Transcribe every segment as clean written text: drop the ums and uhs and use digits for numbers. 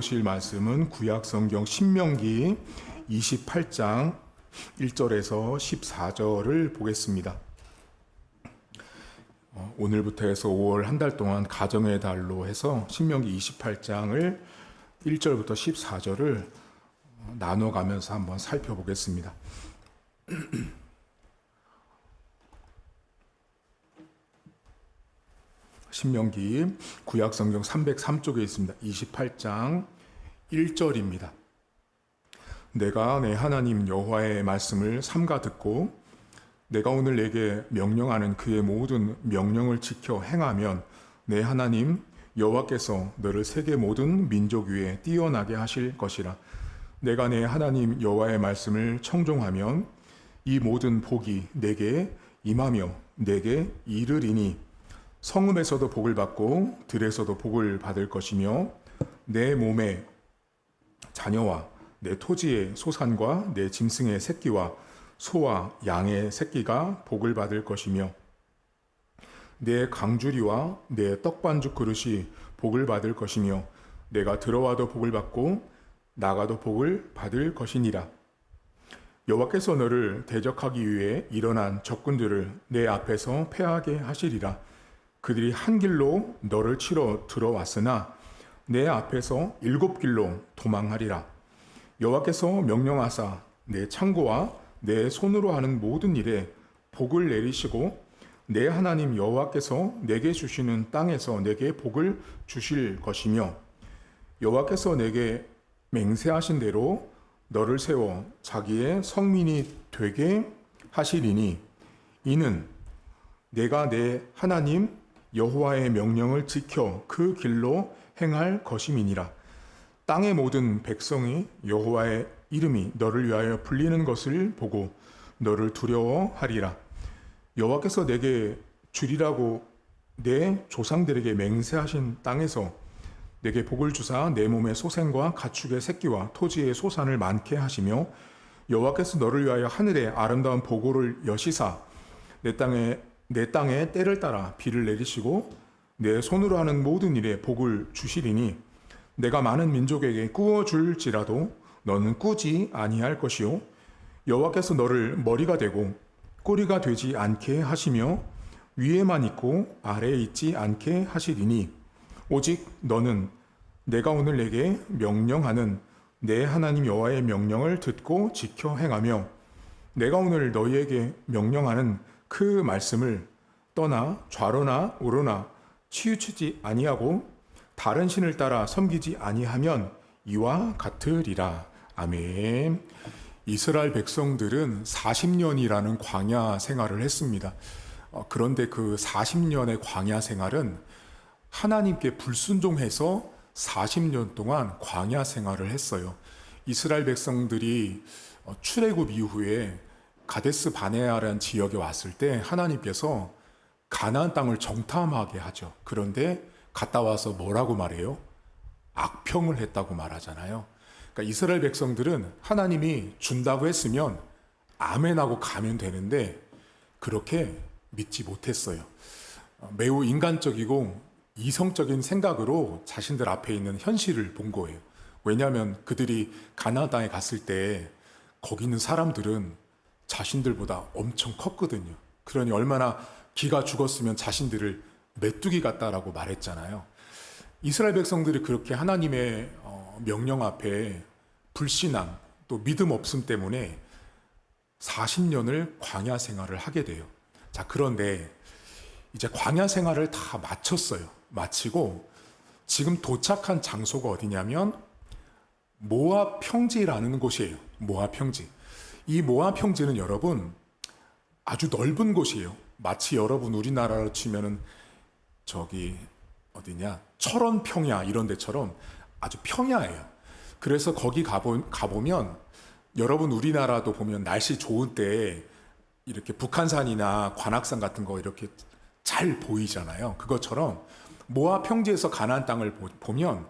보실 말씀은 구약성경 신명기 28장 1절에서 14절을 보겠습니다. 오늘부터 해서 5월 한 달 동안 가정의 달로 해서 신명기 28장을 1절부터 14절을 나눠가면서 한번 살펴보겠습니다. 신명기 구약성경 303쪽에 있습니다. 28장 1절입니다. 내가 내 하나님 여호와의 말씀을 삼가 듣고 내가 오늘 내게 명령하는 그의 모든 명령을 지켜 행하면 내 하나님 여호와께서 너를 세계 모든 민족 위에 뛰어나게 하실 것이라. 내가 내 하나님 여호와의 말씀을 청종하면 이 모든 복이 내게 임하며 내게 이르리니 성읍에서도 복을 받고 들에서도 복을 받을 것이며 내 몸의 자녀와 내 토지의 소산과 내 짐승의 새끼와 소와 양의 새끼가 복을 받을 것이며 내 강주리와 내 떡반죽 그릇이 복을 받을 것이며 내가 들어와도 복을 받고 나가도 복을 받을 것이니라. 여호와께서 너를 대적하기 위해 일어난 적군들을 내 앞에서 패하게 하시리라. 그들이 한 길로 너를 치러 들어왔으나 내 앞에서 7길로 도망하리라. 여호와께서 명령하사 내 창고와 내 손으로 하는 모든 일에 복을 내리시고 내 하나님 여호와께서 내게 주시는 땅에서 내게 복을 주실 것이며 여호와께서 내게 맹세하신 대로 너를 세워 자기의 성민이 되게 하시리니 이는 내가 내 하나님 여호와의 명령을 지켜 그 길로 행할 것임이니라. 땅의 모든 백성이 여호와의 이름이 너를 위하여 불리는 것을 보고 너를 두려워하리라. 여호와께서 내게 주리라고 내 조상들에게 맹세하신 땅에서 내게 복을 주사 내 몸의 소생과 가축의 새끼와 토지의 소산을 많게 하시며 여호와께서 너를 위하여 하늘의 아름다운 보고를 여시사 내 땅에 때를 따라 비를 내리시고 내 손으로 하는 모든 일에 복을 주시리니 내가 많은 민족에게 꾸어 줄지라도 너는 꾸지 아니할 것이요 여호와께서 너를 머리가 되고 꼬리가 되지 않게 하시며 위에만 있고 아래에 있지 않게 하시리니 오직 너는 내가 오늘 내게 명령하는 내 하나님 여호와의 명령을 듣고 지켜 행하며 내가 오늘 너희에게 명령하는 그 말씀을 떠나 좌로나 우로나 치우치지 아니하고 다른 신을 따라 섬기지 아니하면 이와 같으리라. 아멘. 이스라엘 백성들은 40년이라는 광야 생활을 했습니다. 그런데 그 40년의 광야 생활은 하나님께 불순종해서 40년 동안 광야 생활을 했어요. 이스라엘 백성들이 출애굽 이후에 가데스 바네아라는 지역에 왔을 때 하나님께서 가나안 땅을 정탐하게 하죠. 그런데 갔다 와서 뭐라고 말해요? 악평을 했다고 말하잖아요. 그러니까 이스라엘 백성들은 하나님이 준다고 했으면 아멘하고 가면 되는데 그렇게 믿지 못했어요. 매우 인간적이고 이성적인 생각으로 자신들 앞에 있는 현실을 본 거예요. 왜냐하면 그들이 가나안 땅에 갔을 때 거기 있는 사람들은 자신들보다 엄청 컸거든요. 그러니 얼마나 기가 죽었으면 자신들을 메뚜기 같다라고 말했잖아요. 이스라엘 백성들이 그렇게 하나님의 명령 앞에 불신앙 또 믿음 없음 때문에 40년을 광야 생활을 하게 돼요. 자, 그런데 이제 광야 생활을 다 마쳤어요. 마치고 지금 도착한 장소가 어디냐면 모압 평지라는 곳이에요. 모압 평지. 이 모압 평지는 여러분 아주 넓은 곳이에요. 마치 여러분 우리나라로 치면은 저기 어디냐 철원 평야 이런 데처럼 아주 평야예요. 그래서 거기 가보면 여러분 우리나라도 보면 날씨 좋은 때 이렇게 북한산이나 관악산 같은 거 이렇게 잘 보이잖아요. 그것처럼 모압 평지에서 가나안 땅을 보면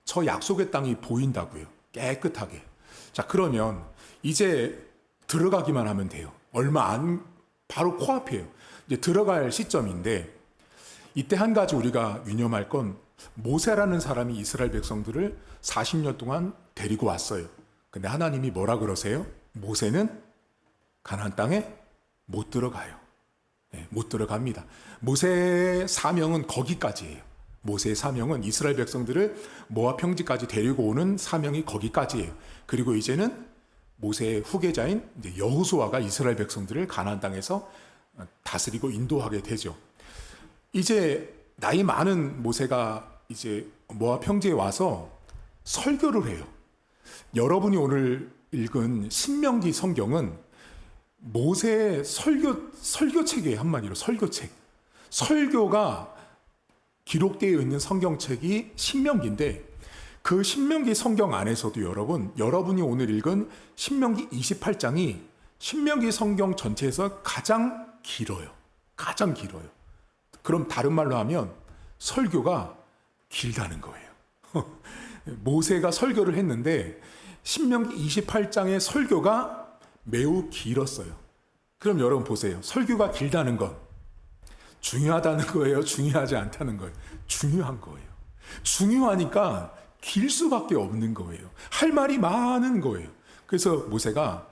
저 약속의 땅이 보인다고요. 깨끗하게. 자, 그러면 이제 들어가기만 하면 돼요. 얼마 안 바로 코앞이에요. 이제 들어갈 시점인데 이때 한 가지 우리가 유념할 건 모세라는 사람이 이스라엘 백성들을 40년 동안 데리고 왔어요. 근데 하나님이 뭐라 그러세요? 모세는 가나안 땅에 못 들어가요. 네, 못 들어갑니다. 모세의 사명은 거기까지예요. 모세의 사명은 이스라엘 백성들을 모압 평지까지 데리고 오는 사명이 거기까지예요. 그리고 이제는 모세의 후계자인 이제 여호수아가 이스라엘 백성들을 가나안 땅에서 다스리고 인도하게 되죠. 이제 나이 많은 모세가 이제 모압 평지에 와서 설교를 해요. 여러분이 오늘 읽은 신명기 성경은 모세의 설교책이에요. 한마디로 설교책. 설교가 기록되어 있는 성경책이 신명기인데, 그 신명기 성경 안에서도 여러분이 오늘 읽은 신명기 28장이 신명기 성경 전체에서 가장 길어요. 가장 길어요. 그럼 다른 말로 하면 설교가 길다는 거예요. 모세가 설교를 했는데 신명기 28장의 설교가 매우 길었어요. 그럼 여러분 보세요. 설교가 길다는 건 중요하다는 거예요? 중요하지 않다는 거예요? 중요한 거예요. 중요하니까 길 수밖에 없는 거예요. 할 말이 많은 거예요. 그래서 모세가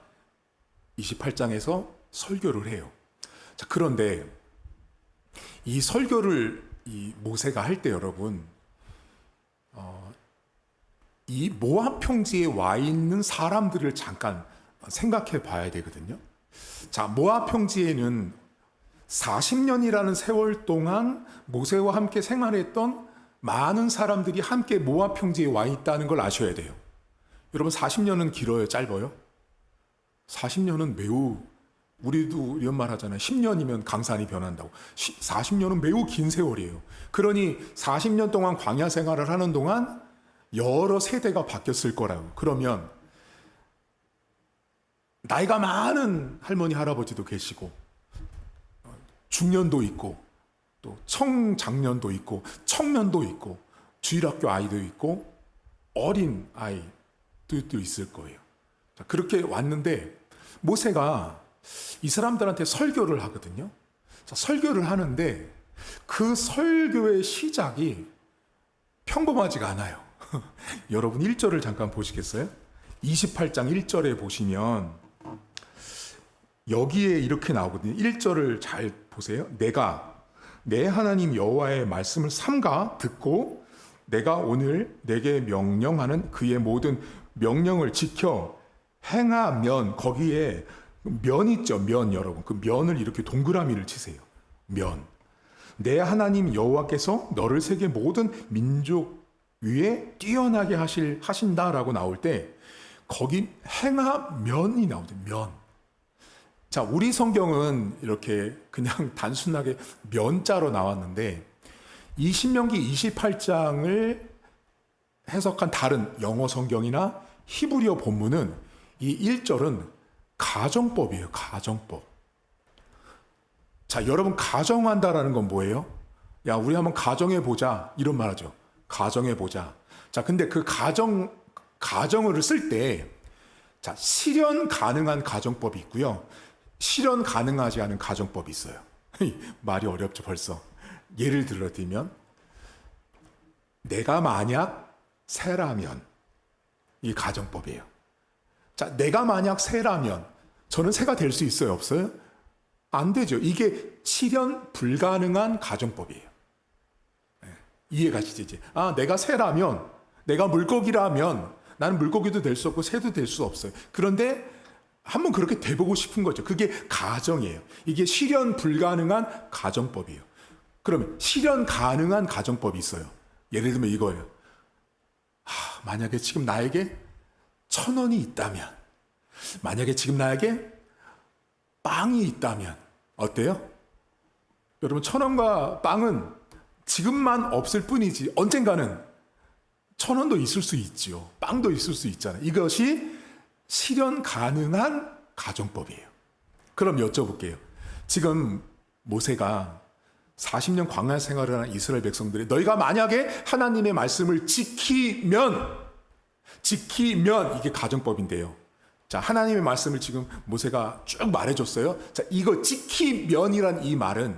28장에서 설교를 해요. 자, 그런데 이 설교를 이 모세가 할 때 여러분, 이 모압 평지에 와 있는 사람들을 잠깐 생각해 봐야 되거든요. 자, 모압 평지에는 40년이라는 세월 동안 모세와 함께 생활했던 많은 사람들이 함께 모압 평지에 와 있다는 걸 아셔야 돼요. 여러분, 40년은 길어요, 짧아요? 40년은 매우, 우리도 이런 말 하잖아요. 10년이면 강산이 변한다고. 40년은 매우 긴 세월이에요. 그러니 40년 동안 광야 생활을 하는 동안 여러 세대가 바뀌었을 거라고. 그러면 나이가 많은 할머니, 할아버지도 계시고, 중년도 있고, 또 청장년도 있고, 청년도 있고, 주일학교 아이도 있고, 어린 아이들도 있을 거예요. 자, 그렇게 왔는데 모세가 이 사람들한테 설교를 하거든요. 자, 설교를 하는데 그 설교의 시작이 평범하지가 않아요. 여러분 1절을 잠깐 보시겠어요? 28장 1절에 보시면 여기에 이렇게 나오거든요. 1절을 잘 보세요. 내가 내 하나님 여호와의 말씀을 삼가 듣고 내가 오늘 내게 명령하는 그의 모든 명령을 지켜 행하면, 거기에 면 있죠. 면. 여러분 그 면을 이렇게 동그라미를 치세요. 면. 내 하나님 여호와께서 너를 세계 모든 민족 위에 뛰어나게 하신다라고 나올 때 거기 행하면이 나오죠. 면. 자, 우리 성경은 이렇게 그냥 단순하게 면자로 나왔는데 이 신명기 28장을 해석한 다른 영어 성경이나 히브리어 본문은 이 1절은 가정법이에요. 가정법. 자, 여러분 가정한다라는 건 뭐예요? 야, 우리 한번 가정해 보자, 이런 말 하죠. 가정해 보자. 자, 근데 그 가정을 쓸 때, 자, 실현 가능한 가정법이 있고요. 실현 가능하지 않은 가정법이 있어요. 말이 어렵죠, 벌써. 예를 들어 드리면, 내가 만약 새라면, 이 가정법이에요. 자, 내가 만약 새라면, 저는 새가 될 수 있어요, 없어요? 안 되죠. 이게 실현 불가능한 가정법이에요. 이해가시죠, 이제? 아, 내가 새라면, 내가 물고기라면, 나는 물고기도 될 수 없고, 새도 될 수 없어요. 그런데, 한번 그렇게 돼보고 싶은 거죠. 그게 가정이에요. 이게 실현 불가능한 가정법이에요. 그러면 실현 가능한 가정법이 있어요. 예를 들면 이거예요. 만약에 지금 나에게 1,000원이 있다면, 만약에 지금 나에게 빵이 있다면 어때요? 여러분 1,000원과 빵은 지금만 없을 뿐이지 언젠가는 1,000원도 있을 수 있죠. 빵도 있을 수 있잖아요. 이것이 실현 가능한 가정법이에요. 그럼 여쭤볼게요. 지금 모세가 40년 광야 생활을 한 이스라엘 백성들이 너희가 만약에 하나님의 말씀을 지키면 이게 가정법인데요. 자, 하나님의 말씀을 지금 모세가 쭉 말해줬어요. 자, 이거 지키면이란 이 말은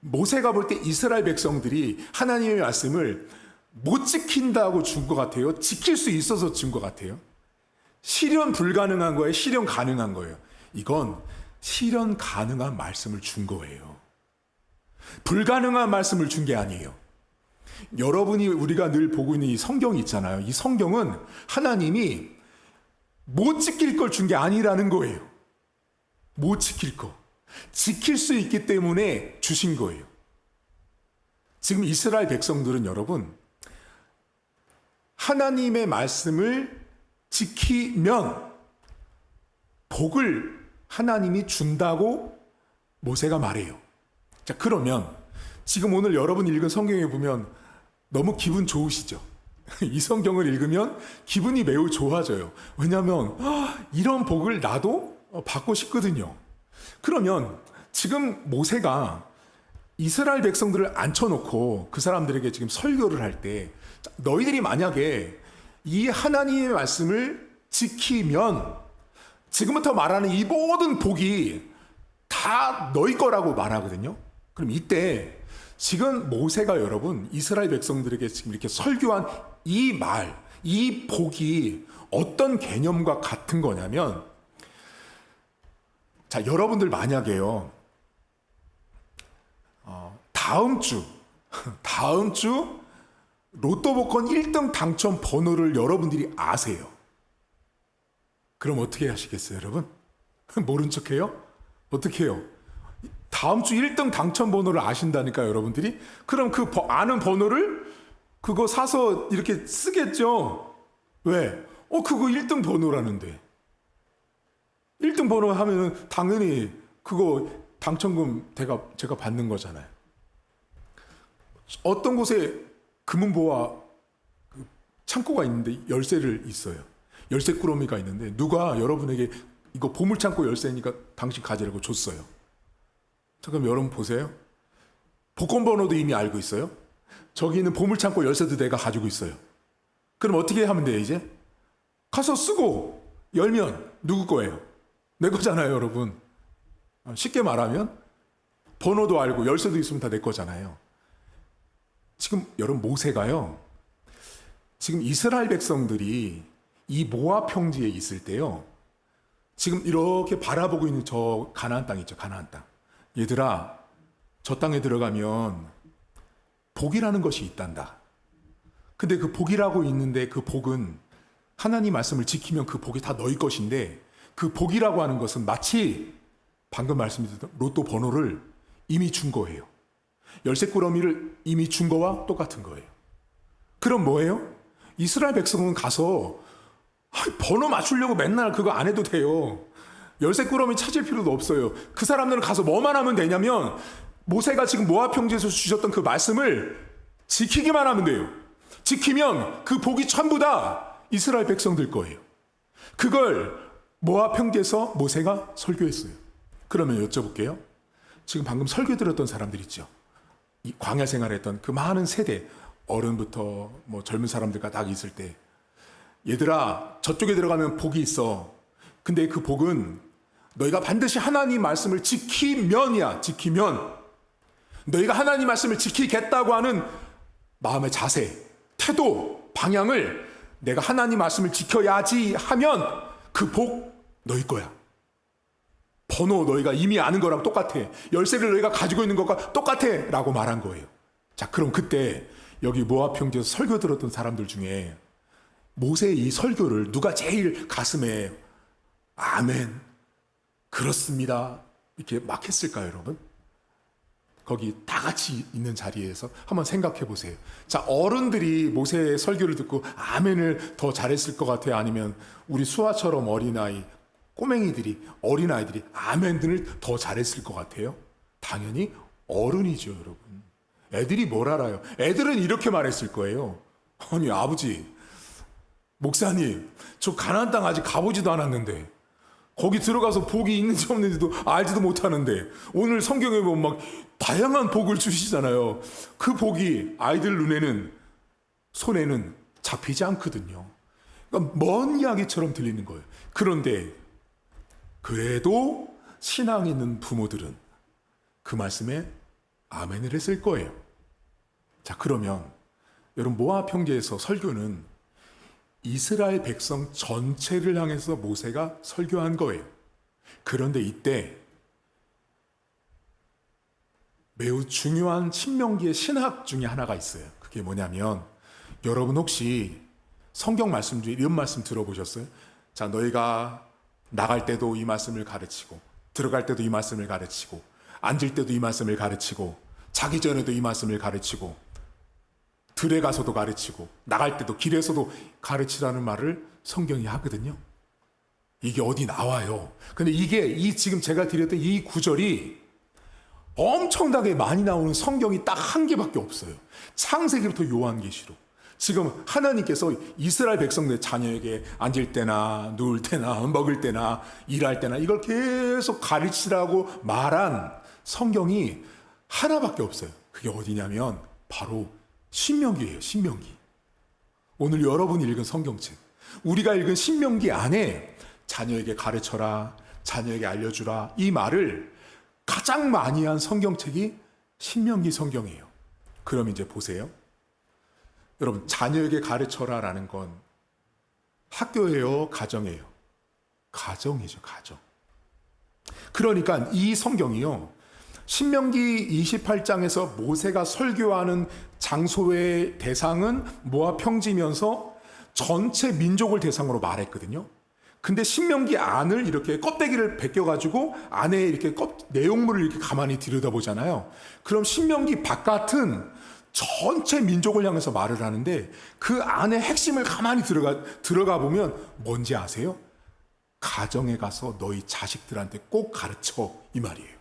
모세가 볼 때 이스라엘 백성들이 하나님의 말씀을 못 지킨다고 준 것 같아요? 지킬 수 있어서 준 것 같아요? 실현 불가능한 거예요? 실현 가능한 거예요? 이건 실현 가능한 말씀을 준 거예요. 불가능한 말씀을 준 게 아니에요. 여러분이 우리가 늘 보고 있는 이 성경이 있잖아요. 이 성경은 하나님이 못 지킬 걸 준 게 아니라는 거예요. 못 지킬 거. 지킬 수 있기 때문에 주신 거예요. 지금 이스라엘 백성들은 여러분, 하나님의 말씀을 지키면 복을 하나님이 준다고 모세가 말해요. 자, 그러면 지금 오늘 여러분 읽은 성경에 보면 너무 기분 좋으시죠? 이 성경을 읽으면 기분이 매우 좋아져요. 왜냐하면 이런 복을 나도 받고 싶거든요. 그러면 지금 모세가 이스라엘 백성들을 앉혀놓고 그 사람들에게 지금 설교를 할 때 너희들이 만약에 이 하나님의 말씀을 지키면 지금부터 말하는 이 모든 복이 다 너희 거라고 말하거든요. 그럼 이때 지금 모세가 여러분 이스라엘 백성들에게 지금 이렇게 설교한 이 말, 이 복이 어떤 개념과 같은 거냐면, 자, 여러분들 만약에요, 다음 주 로또 복권 1등 당첨 번호를 여러분들이 아세요. 그럼 어떻게 하시겠어요, 여러분? 모른 척해요? 어떻게 해요? 다음 주 1등 당첨 번호를 아신다니까요, 여러분들이? 그럼 그 아는 번호를 그거 사서 이렇게 쓰겠죠? 왜? 그거 1등 번호라는데. 1등 번호 하면은 당연히 그거 당첨금 제가 받는 거잖아요. 어떤 곳에 금은보화 창고가 있는데 열쇠를 있어요. 열쇠 꾸러미가 있는데 누가 여러분에게 이거 보물창고 열쇠니까 당신 가지라고 줬어요. 자, 그럼 여러분 보세요. 복권 번호도 이미 알고 있어요. 저기 있는 보물창고 열쇠도 내가 가지고 있어요. 그럼 어떻게 하면 돼요, 이제? 가서 쓰고 열면 누구 거예요? 내 거잖아요, 여러분. 쉽게 말하면 번호도 알고 열쇠도 있으면 다 내 거잖아요. 지금 여러분 모세가요, 지금 이스라엘 백성들이 이 모압 평지에 있을 때요, 지금 이렇게 바라보고 있는 저 가나안 땅 있죠, 가나안 땅. 얘들아, 저 땅에 들어가면 복이라는 것이 있단다. 근데 그 복이라고 있는데 그 복은 하나님 말씀을 지키면 그 복이 다 너희 것인데, 그 복이라고 하는 것은 마치 방금 말씀드렸던 로또 번호를 이미 준 거예요. 열쇠 꾸러미를 이미 준 거와 똑같은 거예요. 그럼 뭐예요? 이스라엘 백성은 가서 번호 맞추려고 맨날 그거 안 해도 돼요. 열쇠 꾸러미 찾을 필요도 없어요. 그 사람들은 가서 뭐만 하면 되냐면 모세가 지금 모압 평지에서 주셨던 그 말씀을 지키기만 하면 돼요. 지키면 그 복이 전부 다 이스라엘 백성들 거예요. 그걸 모압 평지에서 모세가 설교했어요. 그러면 여쭤볼게요. 지금 방금 설교 들었던 사람들 있죠. 이 광야 생활했던 그 많은 세대, 어른부터 뭐 젊은 사람들과 딱 있을 때, 얘들아, 저쪽에 들어가면 복이 있어. 근데 그 복은 너희가 반드시 하나님 말씀을 지키면이야. 지키면. 너희가 하나님 말씀을 지키겠다고 하는 마음의 자세, 태도, 방향을 내가 하나님 말씀을 지켜야지 하면 그 복 너희 거야. 번호 너희가 이미 아는 거랑 똑같아. 열쇠를 너희가 가지고 있는 것과 똑같아 라고 말한 거예요. 자, 그럼 그때 여기 모압 평지에서 설교 들었던 사람들 중에 모세의 이 설교를 누가 제일 가슴에 아멘, 그렇습니다 이렇게 막 했을까요, 여러분? 거기 다 같이 있는 자리에서 한번 생각해 보세요. 자, 어른들이 모세의 설교를 듣고 아멘을 더 잘했을 것 같아요? 아니면 우리 수아처럼 어린아이, 꼬맹이들이, 어린아이들이 아멘을 더 잘했을 것 같아요? 당연히 어른이죠, 여러분. 애들이 뭘 알아요? 애들은 이렇게 말했을 거예요. 아니, 아버지, 목사님, 저 가나안 땅 아직 가보지도 않았는데 거기 들어가서 복이 있는지 없는지도 알지도 못하는데 오늘 성경에 보면 막 다양한 복을 주시잖아요. 그 복이 아이들 눈에는, 손에는 잡히지 않거든요. 그러니까 먼 이야기처럼 들리는 거예요. 그런데 그래도 신앙 있는 부모들은 그 말씀에 아멘을 했을 거예요. 자, 그러면 여러분 모압 평지에서 설교는 이스라엘 백성 전체를 향해서 모세가 설교한 거예요. 그런데 이때 매우 중요한 신명기의 신학 중에 하나가 있어요. 그게 뭐냐면 여러분 혹시 성경 말씀 중에 이런 말씀 들어보셨어요? 자, 너희가 나갈 때도 이 말씀을 가르치고 들어갈 때도 이 말씀을 가르치고 앉을 때도 이 말씀을 가르치고 자기 전에도 이 말씀을 가르치고 들에 가서도 가르치고 나갈 때도 길에서도 가르치라는 말을 성경이 하거든요. 이게 어디 나와요. 근데 이게 지금 제가 드렸던 이 구절이 엄청나게 많이 나오는 성경이 딱 한 개밖에 없어요. 창세기부터 요한계시록. 지금 하나님께서 이스라엘 백성들 자녀에게 앉을 때나 누울 때나 먹을 때나 일할 때나 이걸 계속 가르치라고 말한 성경이 하나밖에 없어요. 그게 어디냐면 바로 신명기예요. 신명기. 오늘 여러분이 읽은 성경책, 우리가 읽은 신명기 안에 자녀에게 가르쳐라, 자녀에게 알려주라 이 말을 가장 많이 한 성경책이 신명기 성경이에요. 그럼 이제 보세요. 여러분, 자녀에게 가르쳐라라는 건 학교예요, 가정이에요? 가정이죠, 가정. 그러니까 이 성경이요, 신명기 28장에서 모세가 설교하는 장소의 대상은 모압 평지면서 전체 민족을 대상으로 말했거든요. 근데 신명기 안을 이렇게 껍데기를 벗겨가지고 안에 이렇게 내용물을 이렇게 가만히 들여다보잖아요. 그럼 신명기 바깥은 전체 민족을 향해서 말을 하는데 그 안에 핵심을 가만히 들어가 보면 뭔지 아세요? 가정에 가서 너희 자식들한테 꼭 가르쳐 이 말이에요.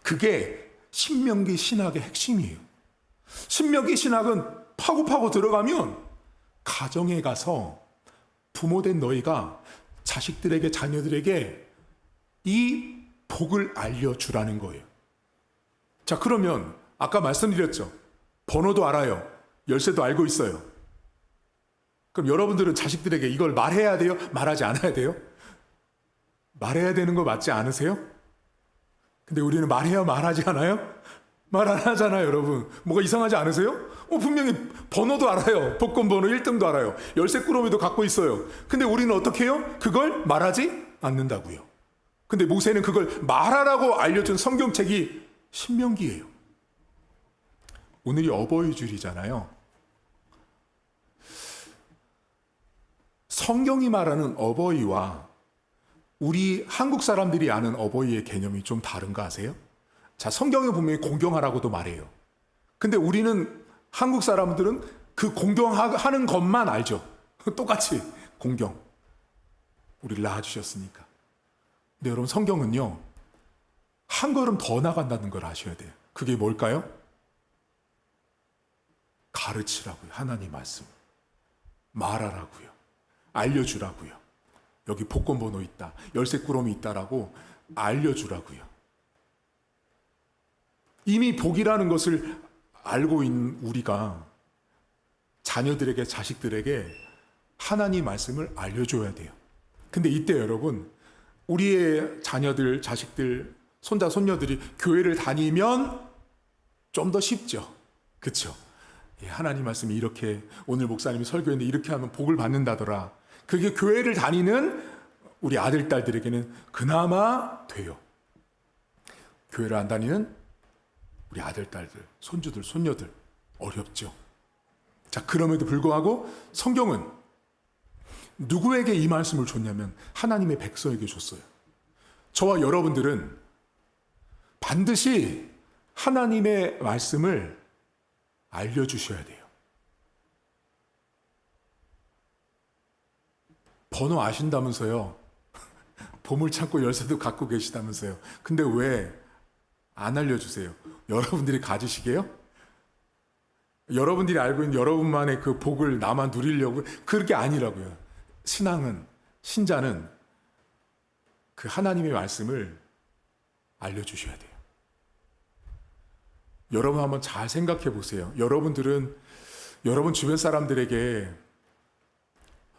그게 신명기 신학의 핵심이에요. 신명기 신학은 파고 들어가면 가정에 가서 부모된 너희가 자식들에게 자녀들에게 이 복을 알려주라는 거예요. 자, 그러면 아까 말씀드렸죠. 번호도 알아요. 열쇠도 알고 있어요. 그럼 여러분들은 자식들에게 이걸 말해야 돼요? 말하지 않아야 돼요? 말해야 되는 거 맞지 않으세요? 근데 우리는 말해야 말하지 않아요? 말 안 하잖아요, 여러분. 뭐가 이상하지 않으세요? 분명히 번호도 알아요. 복권 번호 1등도 알아요. 열쇠 꾸러미도 갖고 있어요. 근데 우리는 어떻게 해요? 그걸 말하지 않는다고요. 근데 모세는 그걸 말하라고 알려준 성경책이 신명기예요. 오늘이 어버이 주일이잖아요. 성경이 말하는 어버이와 우리 한국 사람들이 아는 어버이의 개념이 좀 다른 거 아세요? 자, 성경에 보면 공경하라고도 말해요. 근데 우리는 한국 사람들은 그 공경하는 것만 알죠. 똑같이 공경. 우리를 낳아주셨으니까. 근데 여러분, 성경은요, 한 걸음 더 나간다는 걸 아셔야 돼요. 그게 뭘까요? 가르치라고요. 하나님 말씀. 말하라고요. 알려주라고요. 여기 복권 번호 있다. 열쇠 꾸러미 있다라고 알려주라고요. 이미 복이라는 것을 알고 있는 우리가 자녀들에게, 자식들에게 하나님 말씀을 알려줘야 돼요. 근데 이때 여러분, 우리의 자녀들, 자식들, 손자, 손녀들이 교회를 다니면 좀 더 쉽죠. 그렇죠? 하나님 말씀이 이렇게, 오늘 목사님이 설교했는데 이렇게 하면 복을 받는다더라. 그게 교회를 다니는 우리 아들, 딸들에게는 그나마 돼요. 교회를 안 다니는 우리 아들, 딸들, 손주들, 손녀들 어렵죠. 자, 그럼에도 불구하고 성경은 누구에게 이 말씀을 줬냐면 하나님의 백성에게 줬어요. 저와 여러분들은 반드시 하나님의 말씀을 알려주셔야 돼요. 번호 아신다면서요. 보물창고 열쇠도 갖고 계시다면서요. 근데 왜 안 알려주세요? 여러분들이 가지시게요? 여러분들이 알고 있는 여러분만의 그 복을 나만 누리려고, 그렇게 아니라고요. 신앙은, 신자는 그 하나님의 말씀을 알려주셔야 돼요. 여러분 한번 잘 생각해 보세요. 여러분들은 여러분 주변 사람들에게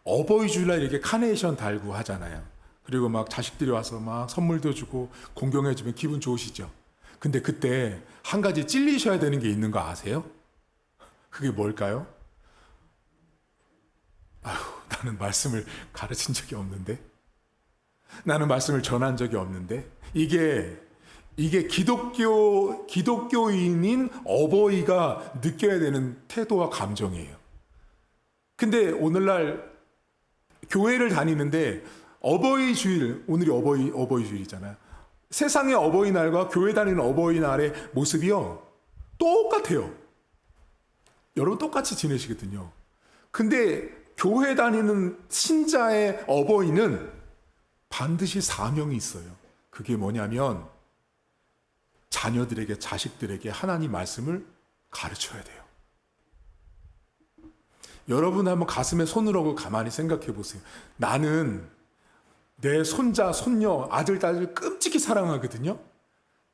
어버이 주일날 이렇게 카네이션 달고 하잖아요. 그리고 막 자식들이 와서 막 선물도 주고 공경해 주면 기분 좋으시죠? 근데 그때 한 가지 찔리셔야 되는 게 있는 거 아세요? 그게 뭘까요? 나는 말씀을 가르친 적이 없는데, 나는 말씀을 전한 적이 없는데, 이게 기독교인인 어버이가 느껴야 되는 태도와 감정이에요. 근데 오늘날 교회를 다니는데 어버이 주일, 오늘이 어버이 주일이잖아요. 세상의 어버이날과 교회 다니는 어버이날의 모습이요, 똑같아요. 여러분 똑같이 지내시거든요. 근데 교회 다니는 신자의 어버이는 반드시 사명이 있어요. 그게 뭐냐면 자녀들에게, 자식들에게 하나님 말씀을 가르쳐야 돼요. 여러분 한번 가슴에 손을 얹고 가만히 생각해 보세요. 나는 내 손자, 손녀, 아들, 딸을 끔찍히 사랑하거든요.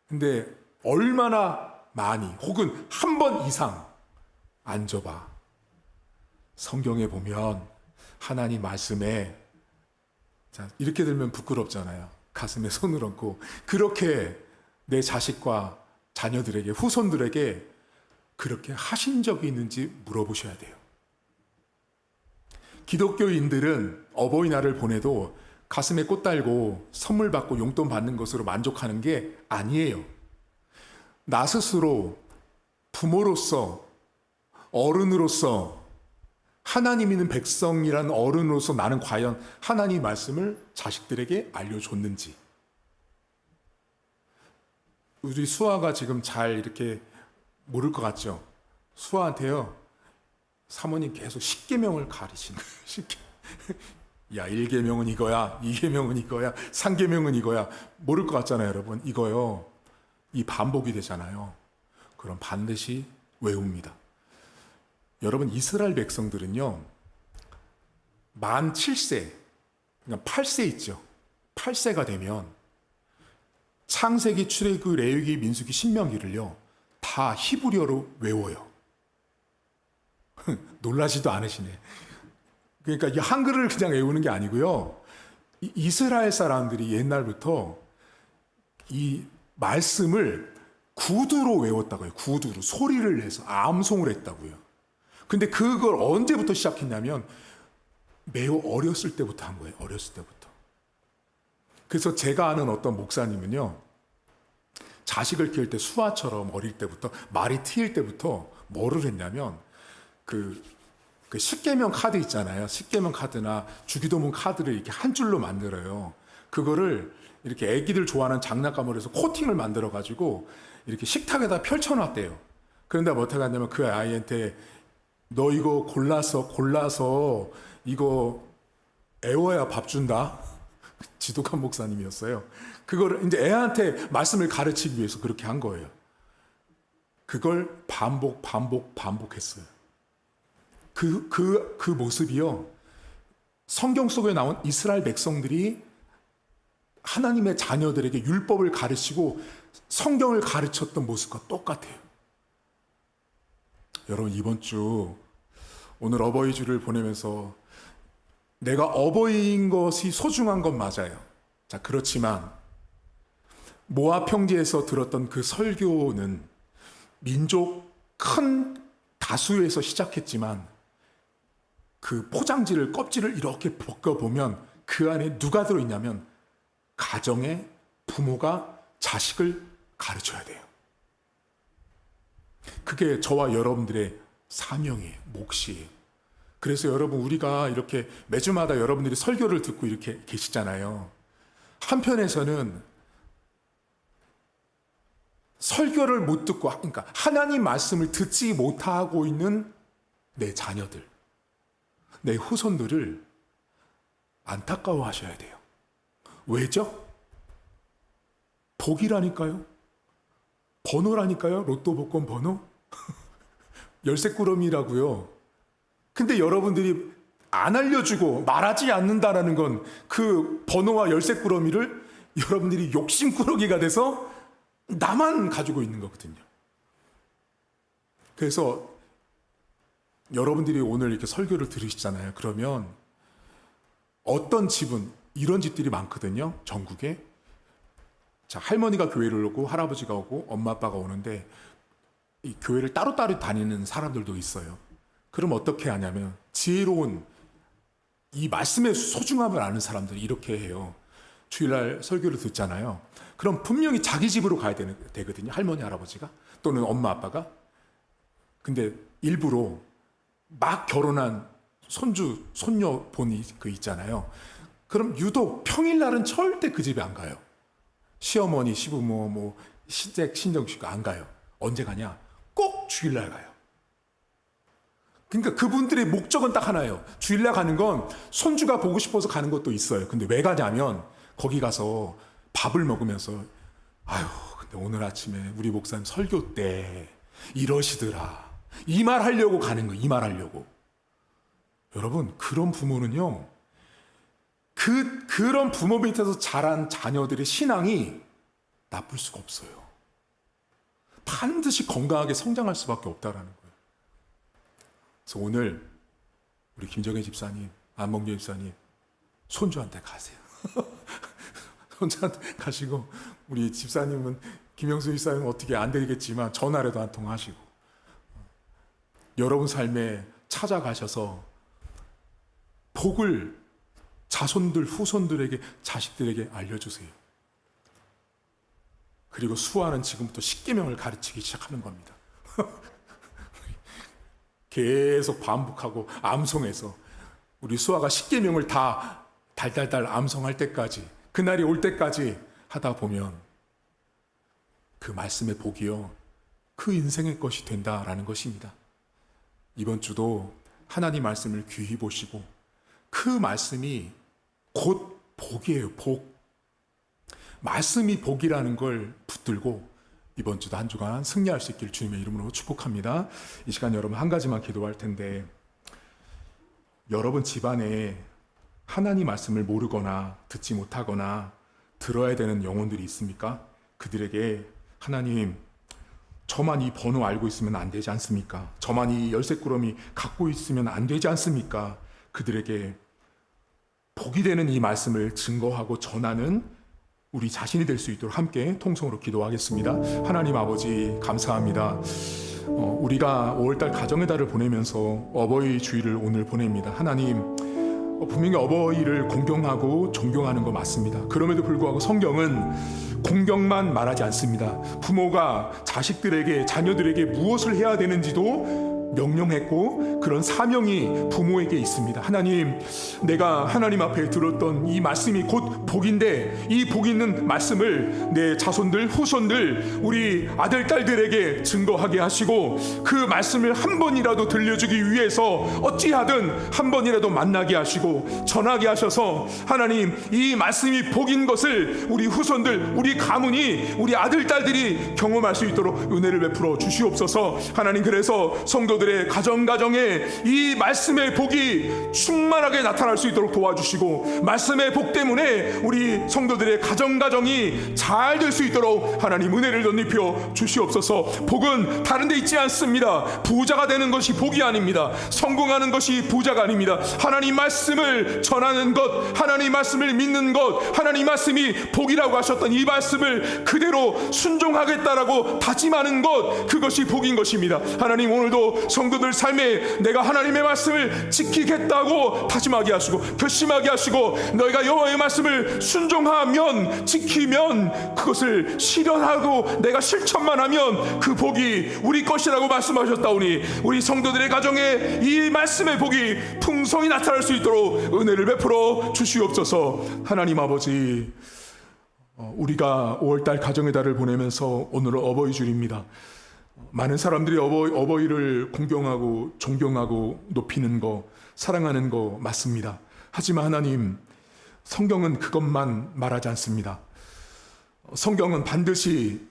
근데 얼마나 많이 혹은 한 번 이상 앉아봐. 성경에 보면 하나님 말씀에, 자, 이렇게 들면 부끄럽잖아요. 가슴에 손을 얹고 그렇게 내 자식과 자녀들에게, 후손들에게 그렇게 하신 적이 있는지 물어보셔야 돼요. 기독교인들은 어버이날을 보내도 가슴에 꽃 달고 선물 받고 용돈 받는 것으로 만족하는 게 아니에요. 나 스스로 부모로서, 어른으로서, 하나님 있는 백성이라는 어른으로서 나는 과연 하나님 말씀을 자식들에게 알려줬는지. 우리 수아가 지금 잘 이렇게 모를 것 같죠? 수아한테요, 사모님 계속 10계명을 가르치는 거예요. 야, 1계명은 이거야, 2계명은 이거야, 3계명은 이거야. 모를 것 같잖아요, 여러분. 이거요, 이 반복이 되잖아요. 그럼 반드시 외웁니다. 여러분, 이스라엘 백성들은요, 만 7세, 그러니까 8세 있죠. 8세가 되면 창세기, 출애굽, 레위기, 민수기, 신명기를요, 다 히브리어로 외워요. 놀라지도 않으시네. 그러니까 이 한글을 그냥 외우는 게 아니고요, 이스라엘 사람들이 옛날부터 이 말씀을 구두로 외웠다고요. 구두로 소리를 내서 암송을 했다고요. 근데 그걸 언제부터 시작했냐면 매우 어렸을 때부터 한 거예요. 어렸을 때부터. 그래서 제가 아는 어떤 목사님은요, 자식을 키울 때 수아처럼 어릴 때부터, 말이 트일 때부터 뭐를 했냐면 그 10계명 카드 있잖아요. 10계명 카드나 주기도문 카드를 이렇게 한 줄로 만들어요. 그거를 이렇게 애기들 좋아하는 장난감으로 해서 코팅을 만들어 가지고 이렇게 식탁에다 펼쳐놨대요. 그런데 어떻게 하냐면 그 아이한테 너 이거 골라서 이거 애워야 밥 준다. 지독한 목사님이었어요. 그걸 이제 애한테 말씀을 가르치기 위해서 그렇게 한 거예요. 그걸 반복했어요. 그 모습이요, 성경 속에 나온 이스라엘 백성들이 하나님의 자녀들에게 율법을 가르치고 성경을 가르쳤던 모습과 똑같아요. 여러분, 이번 주 오늘 어버이 주를 보내면서 내가 어버이인 것이 소중한 건 맞아요. 자, 그렇지만 모압 평지에서 들었던 그 설교는 민족 큰 다수에서 시작했지만 그 포장지를, 껍질을 이렇게 벗겨보면 그 안에 누가 들어있냐면 가정의 부모가 자식을 가르쳐야 돼요. 그게 저와 여러분들의 사명이에요. 몫이에요. 그래서 여러분, 우리가 이렇게 매주마다 여러분들이 설교를 듣고 이렇게 계시잖아요. 한편에서는 설교를 못 듣고, 그러니까 하나님 말씀을 듣지 못하고 있는 내 자녀들, 내 후손들을 안타까워하셔야 돼요. 왜죠? 복이라니까요. 번호라니까요. 로또 복권 번호. 열쇠꾸러미라고요. 근데 여러분들이 안 알려주고 말하지 않는다라는 건 그 번호와 열쇠꾸러미를 여러분들이 욕심꾸러기가 돼서 나만 가지고 있는 거거든요. 그래서 여러분들이 오늘 이렇게 설교를 들으시잖아요. 그러면 어떤 집은 이런 집들이 많거든요. 전국에 자, 할머니가 교회를 오고 할아버지가 오고 엄마 아빠가 오는데 이 교회를 따로따로 다니는 사람들도 있어요. 그럼 어떻게 하냐면 지혜로운 이 말씀의 소중함을 아는 사람들이 이렇게 해요. 주일날 설교를 듣잖아요. 그럼 분명히 자기 집으로 가야 되거든요. 할머니 할아버지가 또는 엄마 아빠가. 근데 일부러 막 결혼한 손주 손녀 본이 그 있잖아요. 그럼 유독 평일날은 절대 그 집에 안 가요. 시어머니 시부모 뭐 시댁 친정식 안 가요. 언제 가냐? 꼭 주일날 가요. 그러니까 그분들의 목적은 딱 하나예요. 주일날 가는 건 손주가 보고 싶어서 가는 것도 있어요. 근데 왜 가냐면 거기 가서 밥을 먹으면서 아유 근데 오늘 아침에 우리 목사님 설교 때 이러시더라. 이 말 하려고 가는 거예요. 이 말 하려고. 여러분 그런 부모는요. 그런 부모 밑에서 자란 자녀들의 신앙이 나쁠 수가 없어요. 반드시 건강하게 성장할 수밖에 없다라는 거예요. 그래서 오늘 우리 김정혜 집사님, 안봉재 집사님 손주한테 가세요. 손주한테 가시고 우리 집사님은 김영수 집사님은 어떻게 안 되겠지만 전화라도 한 통 하시고 여러분 삶에 찾아가셔서 복을 자손들, 후손들에게, 자식들에게 알려주세요. 그리고 수아는 지금부터 십계명을 가르치기 시작하는 겁니다. 계속 반복하고 암송해서 우리 수아가 십계명을 다 달달달 암송할 때까지, 그날이 올 때까지 하다 보면 그 말씀의 복이요, 그 인생의 것이 된다라는 것입니다. 이번 주도 하나님 말씀을 귀히 보시고 그 말씀이 곧 복이에요. 복. 말씀이 복이라는 걸 붙들고 이번 주도 한 주간 승리할 수 있기를 주님의 이름으로 축복합니다. 이 시간 여러분 한 가지만 기도할 텐데, 여러분 집안에 하나님 말씀을 모르거나 듣지 못하거나 들어야 되는 영혼들이 있습니까? 그들에게 하나님, 저만 이 번호 알고 있으면 안 되지 않습니까? 저만 이 열쇠꾸러미 갖고 있으면 안 되지 않습니까? 그들에게 복이 되는 이 말씀을 증거하고 전하는 우리 자신이 될 수 있도록 함께 통성으로 기도하겠습니다. 하나님 아버지 감사합니다. 우리가 5월달 가정의 달을 보내면서 어버이 주일을 오늘 보냅니다. 하나님, 분명히 어버이를 공경하고 존경하는 거 맞습니다. 그럼에도 불구하고 성경은 공경만 말하지 않습니다. 부모가 자식들에게, 자녀들에게 무엇을 해야 되는지도 명령했고 그런 사명이 부모에게 있습니다. 하나님, 내가 하나님 앞에 들었던 이 말씀이 곧 복인데 이 복 있는 말씀을 내 자손들, 후손들, 우리 아들, 딸들에게 증거하게 하시고 그 말씀을 한 번이라도 들려주기 위해서 어찌하든 한 번이라도 만나게 하시고 전하게 하셔서 하나님, 이 말씀이 복인 것을 우리 후손들, 우리 가문이, 우리 아들, 딸들이 경험할 수 있도록 은혜를 베풀어 주시옵소서. 하나님, 그래서 성도들의 가정가정에 이 말씀의 복이 충만하게 나타날 수 있도록 도와주시고 말씀의 복 때문에 우리 성도들의 가정가정이 잘 될 수 있도록 하나님 은혜를 덧입혀 주시옵소서. 복은 다른 데 있지 않습니다. 부자가 되는 것이 복이 아닙니다. 성공하는 것이 부자가 아닙니다. 하나님 말씀을 전하는 것, 하나님 말씀을 믿는 것, 하나님 말씀이 복이라고 하셨던 이 말씀을 그대로 순종하겠다라고 다짐하는 것, 그것이 복인 것입니다. 하나님, 오늘도 성도들 삶에 내가 하나님의 말씀을 지키겠다고 다짐하게 하시고 결심하게 하시고 너희가 여호와의 말씀을 순종하면, 지키면, 그것을 실현하고 내가 실천만 하면 그 복이 우리 것이라고 말씀하셨다오니 우리 성도들의 가정에 이 말씀의 복이 풍성히 나타날 수 있도록 은혜를 베풀어 주시옵소서. 하나님 아버지, 우리가 5월달 가정의 달을 보내면서 오늘은 어버이 주일입니다. 많은 사람들이 어버이를 공경하고 존경하고 높이는 거, 사랑하는 거 맞습니다. 하지만 하나님, 성경은 그것만 말하지 않습니다. 성경은 반드시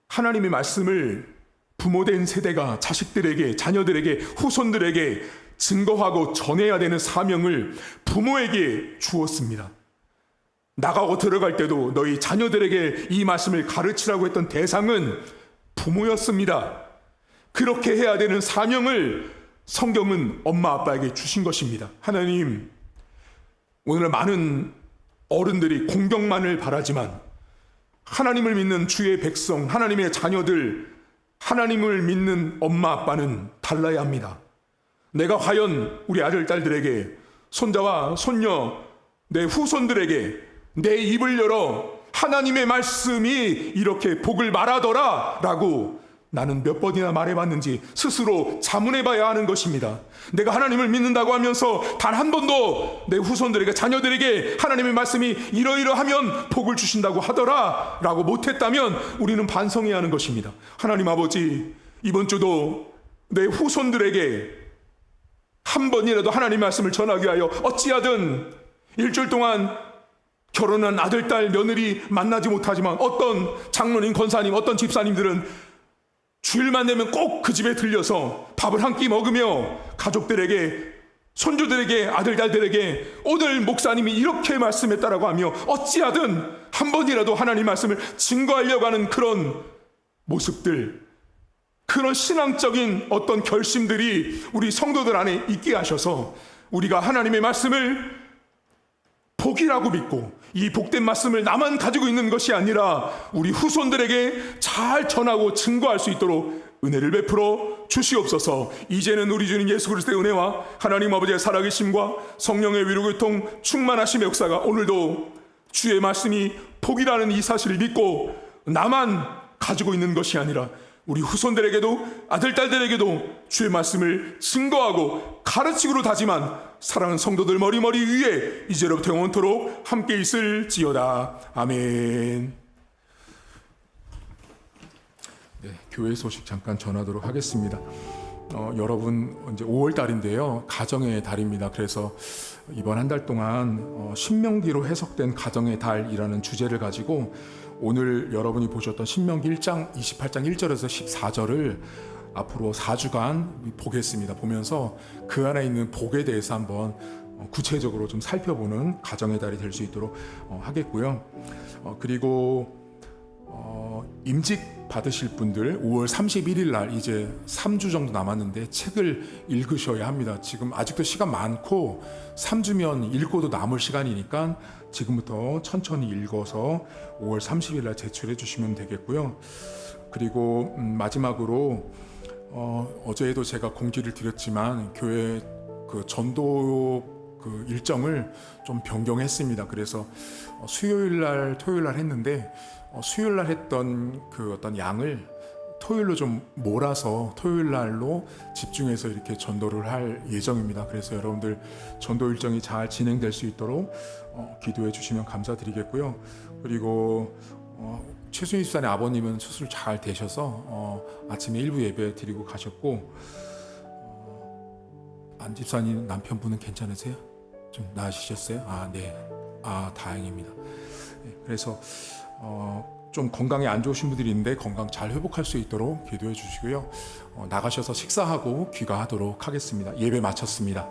하나님의 말씀을 부모된 세대가 자식들에게, 자녀들에게, 후손들에게 증거하고 전해야 되는 사명을 부모에게 주었습니다. 나가고 들어갈 때도 너희 자녀들에게 이 말씀을 가르치라고 했던 대상은 부모였습니다. 그렇게 해야 되는 사명을 성경은 엄마 아빠에게 주신 것입니다. 하나님, 오늘 많은 어른들이 공경만을 바라지만 하나님을 믿는 주의 백성, 하나님의 자녀들, 하나님을 믿는 엄마 아빠는 달라야 합니다. 내가 과연 우리 아들 딸들에게, 손자와 손녀, 내 후손들에게 내 입을 열어 하나님의 말씀이 이렇게 복을 말하더라 라고 나는 몇 번이나 말해봤는지 스스로 자문해봐야 하는 것입니다. 내가 하나님을 믿는다고 하면서 단 한 번도 내 후손들에게, 자녀들에게 하나님의 말씀이 이러이러하면 복을 주신다고 하더라 라고 못했다면 우리는 반성해야 하는 것입니다. 하나님 아버지, 이번 주도 내 후손들에게 한 번이라도 하나님의 말씀을 전하게 하여 어찌하든 일주일 동안 결혼한 아들, 딸, 며느리 만나지 못하지만 어떤 장로님, 권사님, 어떤 집사님들은 주일만 되면 꼭 그 집에 들려서 밥을 한 끼 먹으며 가족들에게, 손주들에게, 아들, 딸들에게 오늘 목사님이 이렇게 말씀했다라고 하며 어찌하든 한 번이라도 하나님 말씀을 증거하려고 하는 그런 모습들, 그런 신앙적인 어떤 결심들이 우리 성도들 안에 있게 하셔서 우리가 하나님의 말씀을 복이라고 믿고 이 복된 말씀을 나만 가지고 있는 것이 아니라 우리 후손들에게 잘 전하고 증거할 수 있도록 은혜를 베풀어 주시옵소서. 이제는 우리 주님 예수 그리스도의 은혜와 하나님 아버지의 살아계심과 성령의 위로교통 충만하심의 역사가 오늘도 주의 말씀이 복이라는 이 사실을 믿고 나만 가지고 있는 것이 아니라 우리 후손들에게도, 아들, 딸들에게도 주의 말씀을 증거하고 가르치고로 다짐한 사랑하는 성도들 머리머리 위에 이제로부터 영원토록 함께 있을지어다. 아멘. 네, 교회 소식 잠깐 전하도록 하겠습니다. 여러분, 이제 5월 달인데요, 가정의 달입니다. 그래서 이번 한 달 동안 신명기로 해석된 가정의 달이라는 주제를 가지고 오늘 여러분이 보셨던 신명기 1장 28장 1절에서 14절을 앞으로 4주간 보겠습니다. 보면서 그 안에 있는 복에 대해서 한번 구체적으로 좀 살펴보는 가정의 달이 될 수 있도록 하겠고요. 그리고 임직 받으실 분들 5월 31일 날 이제 3주 정도 남았는데 책을 읽으셔야 합니다. 지금 아직도 시간 많고 3주면 읽고도 남을 시간이니까 지금부터 천천히 읽어서 5월 30일 날 제출해 주시면 되겠고요. 그리고 마지막으로 어제에도 제가 공지를 드렸지만 교회 그 전도 그 일정을 좀 변경했습니다. 그래서 수요일 날, 토요일 날 했는데 수요일 날 했던 그 어떤 양을 토요일로 좀 몰아서 토요일 날로 집중해서 이렇게 전도를 할 예정입니다. 그래서 여러분들 전도 일정이 잘 진행될 수 있도록 기도해 주시면 감사드리겠고요. 그리고 최순희 집사님 아버님은 수술 잘 되셔서 아침에 일부 예배 드리고 가셨고, 안 집사님 남편분은 괜찮으세요? 좀 나으시셨어요? 아, 네. 아, 다행입니다. 네, 그래서 좀 건강이 안 좋으신 분들이 있는데 건강 잘 회복할 수 있도록 기도해 주시고요. 나가셔서 식사하고 귀가하도록 하겠습니다. 예배 마쳤습니다.